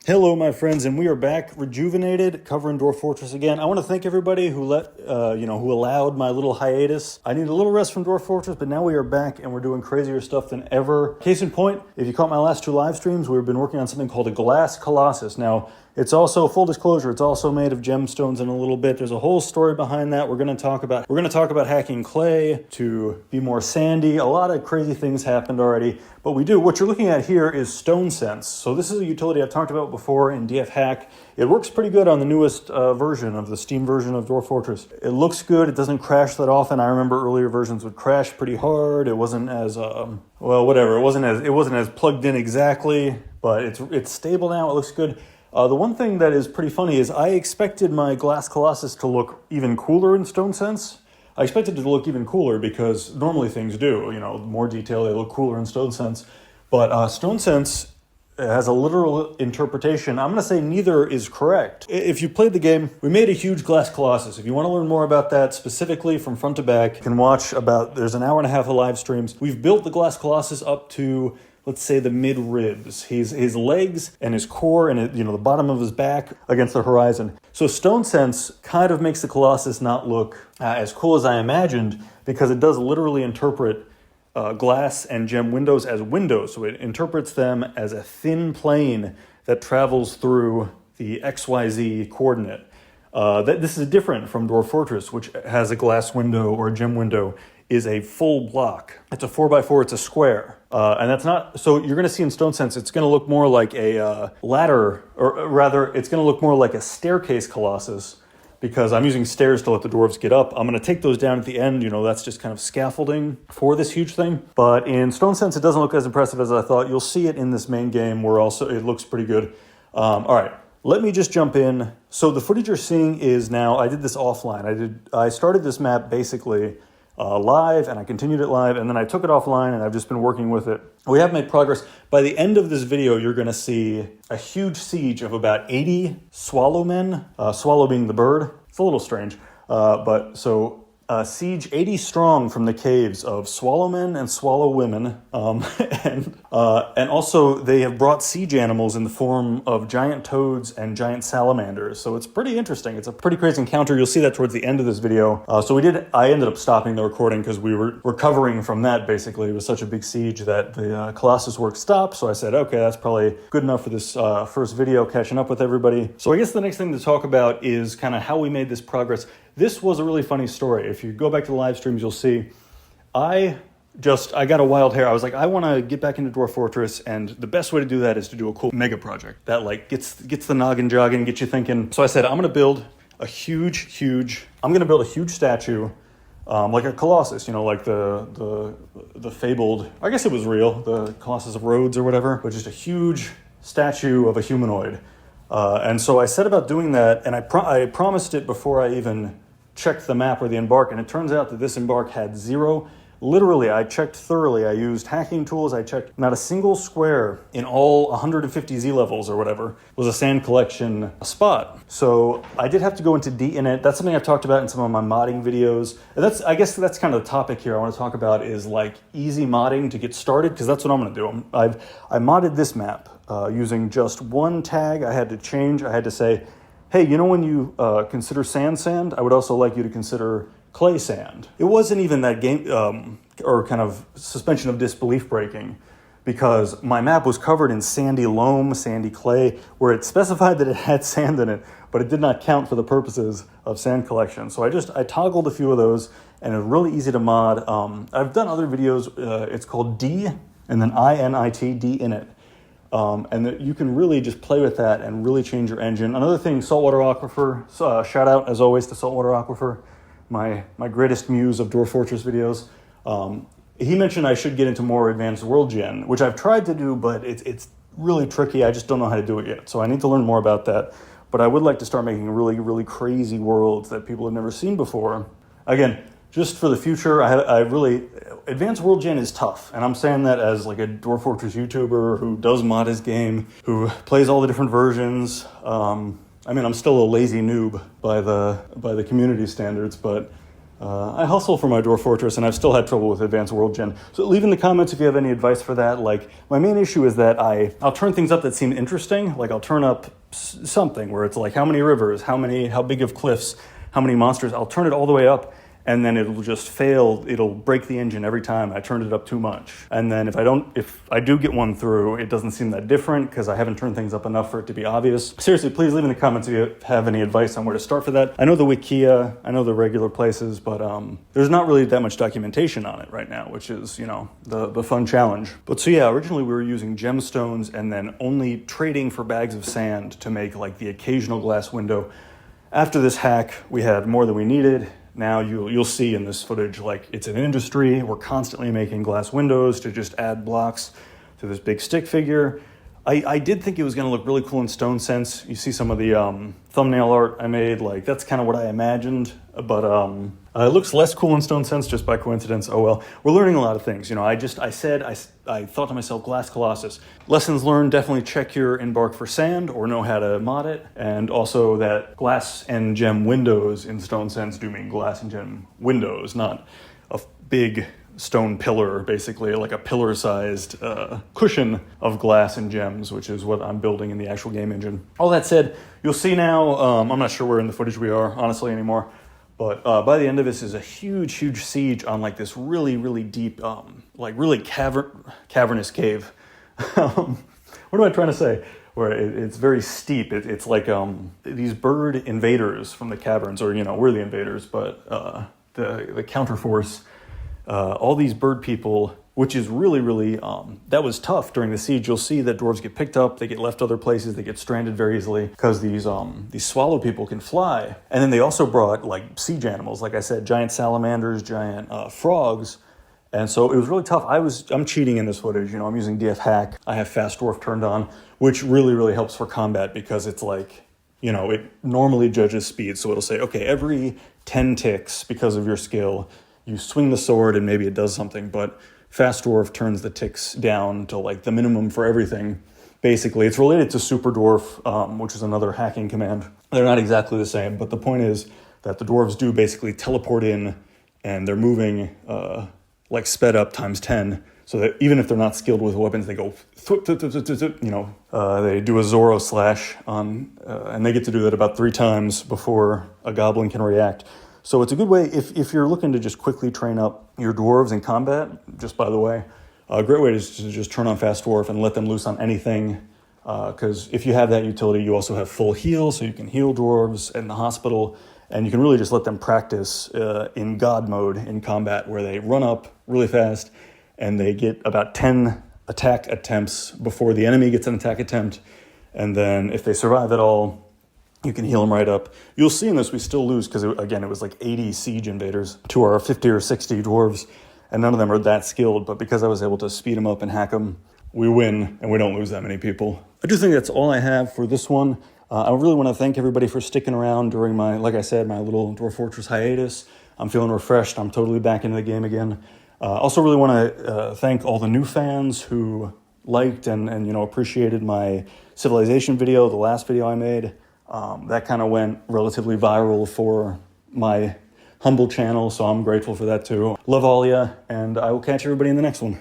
Hello, my friends, and we are back, rejuvenated, covering Dwarf Fortress again. I want to thank everybody who who allowed my little hiatus. I need a little rest from Dwarf Fortress, but now we are back and we're doing crazier stuff than ever. Case in point, if you caught my last two live streams, we've been working on something called a glass colossus. Now, it's also, full disclosure, it's also made of gemstones in a little bit. There's a whole story behind that. We're going to talk about hacking clay to be more sandy. A lot of crazy things happened already, but what you're looking at here is Stone Sense. So this is a utility I've talked about before in DF Hack. It works pretty good on the newest version of the Steam version of Dwarf Fortress. It looks good. It doesn't crash that often. I remember earlier versions would crash pretty hard. It wasn't as It wasn't as plugged in exactly, but it's stable now. It looks good. The one thing that is pretty funny is I expected my glass colossus to look even cooler in Stone Sense. I expected it to look even cooler because normally things do. More detail, they look cooler in Stone Sense. But Stone Sense has a literal interpretation. I'm going to say neither is correct. If you played the game, we made a huge glass colossus. If you want to learn more about that specifically from front to back, you can watch there's an hour and a half of live streams. We've built the glass colossus up to, let's say, the mid ribs. His legs and his core and the bottom of his back against the horizon. So Stone Sense kind of makes the colossus not look as cool as I imagined, because it does literally interpret glass and gem windows as windows. So it interprets them as a thin plane that travels through the XYZ coordinate. This is different from Dwarf Fortress, which has a glass window or a gem window, is a full block. It's a 4x4, it's a square. And that's not, so you're gonna see in Stone Sense, it's gonna look more like a ladder, or rather, it's gonna look more like a staircase colossus, because I'm using stairs to let the dwarves get up. I'm gonna take those down at the end, that's just kind of scaffolding for this huge thing. But in Stone Sense, it doesn't look as impressive as I thought. You'll see it in this main game where also it looks pretty good. All right. Let me just jump in. So the footage you're seeing is now, I did this offline. I started this map basically live, and I continued it live, and then I took it offline, and I've just been working with it. We have made progress. By the end of this video, you're going to see a huge siege of about 80 swallow men, swallow being the bird. It's a little strange, siege 80 strong from the caves of swallow men and swallow women. And also they have brought siege animals in the form of giant toads and giant salamanders. So it's pretty interesting. It's a pretty crazy encounter. You'll see that towards the end of this video. I ended up stopping the recording because we were recovering from that, basically. It was such a big siege that the Colossus work stopped. So I said, okay, that's probably good enough for this first video, catching up with everybody. So I guess the next thing to talk about is kind of how we made this progress. This was a really funny story. If you go back to the live streams, you'll see I got a wild hair. I was like, I want to get back into Dwarf Fortress, and the best way to do that is to do a cool mega project that gets the noggin jogging, gets you thinking. So I said, I'm going to build a huge statue, like a Colossus, like the fabled, I guess it was real, the Colossus of Rhodes or whatever, but just a huge statue of a humanoid. And so I set about doing that, and I promised it before I even checked the map or the embark, and it turns out that this embark had zero. Literally, I checked thoroughly. I used hacking tools. I checked not a single square in all 150 Z levels or whatever was a sand collection spot. So I did have to go into D-Init. That's something I've talked about in some of my modding videos. And I guess that's kind of the topic here I want to talk about, is easy modding to get started, because that's what I'm going to do. I modded this map using just one tag. I had to change. I had to say, hey, when you consider sand, I would also like you to consider clay sand. It wasn't even that game or kind of suspension of disbelief breaking, because my map was covered in sandy loam, sandy clay, where it specified that it had sand in it, but it did not count for the purposes of sand collection. So I toggled a few of those, and it was really easy to mod. I've done other videos. It's called D and then INIT, D-Init. And you can really just play with that and really change your engine. Another thing, Saltwater Aquifer. Shout out, as always, to Saltwater Aquifer, my greatest muse of Dwarf Fortress videos. He mentioned I should get into more advanced world gen, which I've tried to do, but it's really tricky. I just don't know how to do it yet. So I need to learn more about that. But I would like to start making really, really crazy worlds that people have never seen before. Again, just for the future, advanced world gen is tough. And I'm saying that as a Dwarf Fortress YouTuber who does mod his game, who plays all the different versions. I'm still a lazy noob by the community standards, but I hustle for my Dwarf Fortress, and I've still had trouble with Advanced World Gen. So leave in the comments if you have any advice for that. Like, my main issue is that I'll turn things up that seem interesting. Like, I'll turn up something where it's like how many rivers, how big of cliffs, how many monsters. I'll turn it all the way up, and then it'll just fail. It'll break the engine every time I turned it up too much. And then if I do get one through, it doesn't seem that different because I haven't turned things up enough for it to be obvious. Seriously, please leave in the comments if you have any advice on where to start for that. I know the Wikia, I know the regular places, but there's not really that much documentation on it right now, which is, you know, the fun challenge. But so yeah, originally we were using gemstones and then only trading for bags of sand to make like the occasional glass window. After this hack, we had more than we needed. Now you'll see in this footage, like, it's an industry. We're constantly making glass windows to just add blocks to this big stick figure. I did think it was going to look really cool in Stone Sense. You see some of the thumbnail art I made, like, that's kind of what I imagined. But it looks less cool in Stone Sense just by coincidence. Oh well, we're learning a lot of things. You know, I thought to myself, Glass Colossus. Lessons learned, definitely check your Embark for sand or know how to mod it. And also that glass and gem windows in Stone Sense do mean glass and gem windows, not a big stone pillar, basically like a pillar-sized cushion of glass and gems, which is what I'm building in the actual game engine. All that said, you'll see now, I'm not sure where in the footage we are, honestly, anymore, but by the end of this is a huge siege on like this really deep, like really cavernous cave. What am I trying to say? Where it's very steep. It's like these bird invaders from the caverns, or, you know, we're the invaders, but the counterforce. All these bird people, which is really, that was tough during the siege. You'll see that dwarves get picked up, they get left other places, they get stranded very easily because these swallow people can fly. And then they also brought like siege animals, like I said, giant salamanders, giant frogs. And so it was really tough. I'm cheating in this footage, you know, I'm using DF hack. I have fast dwarf turned on, which really helps for combat because it's like, you know, it normally judges speed. So it'll say, okay, every 10 ticks because of your skill, you swing the sword and maybe it does something, but Fast Dwarf turns the ticks down to like the minimum for everything. Basically, it's related to Super Dwarf, which is another hacking command. They're not exactly the same, but the point is that the dwarves do basically teleport in and they're moving like sped up times 10. So that even if they're not skilled with weapons, they go, you know, they do a Zoro slash on, and they get to do that about 3 times before a goblin can react. So it's a good way, if you're looking to just quickly train up your dwarves in combat, just by the way, a great way is to just turn on Fast Dwarf and let them loose on anything, because if you have that utility, you also have full heal, so you can heal dwarves in the hospital, and you can really just let them practice in God mode in combat, where they run up really fast, and they get about 10 attack attempts before the enemy gets an attack attempt, and then if they survive at all, you can heal them right up. You'll see in this we still lose because, again, it was like 80 siege invaders to our 50 or 60 dwarves, and none of them are that skilled, but because I was able to speed them up and hack them, we win, and we don't lose that many people. I do think that's all I have for this one. I really want to thank everybody for sticking around during my, like I said, my little Dwarf Fortress hiatus. I'm feeling refreshed. I'm totally back into the game again. Also really want to thank all the new fans who liked and you know, appreciated my Civilization video, the last video I made. That kind of went relatively viral for my humble channel, so I'm grateful for that too. Love all ya, and I will catch everybody in the next one.